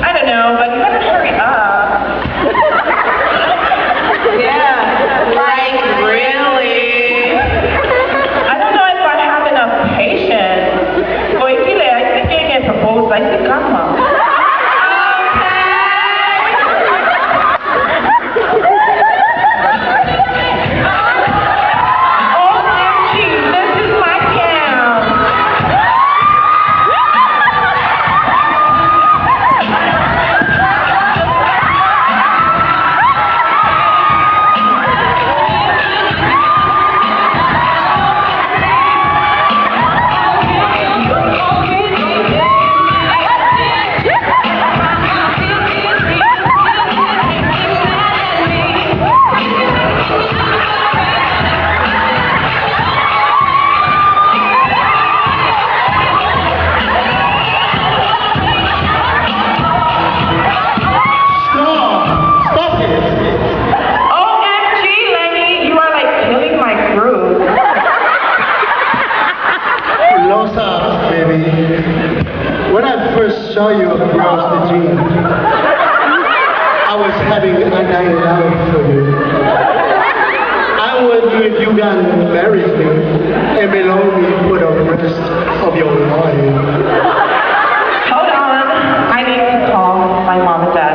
I don't know, but you better hurry up. Yeah, like really? I don't know if I have enough patience. Boy, I think you can propose like the gamma. When I first saw you across the dream, I was having a night out for you. I wonder if you can marry me and below me for the rest of your life. Hold on, I need to call my mom and dad.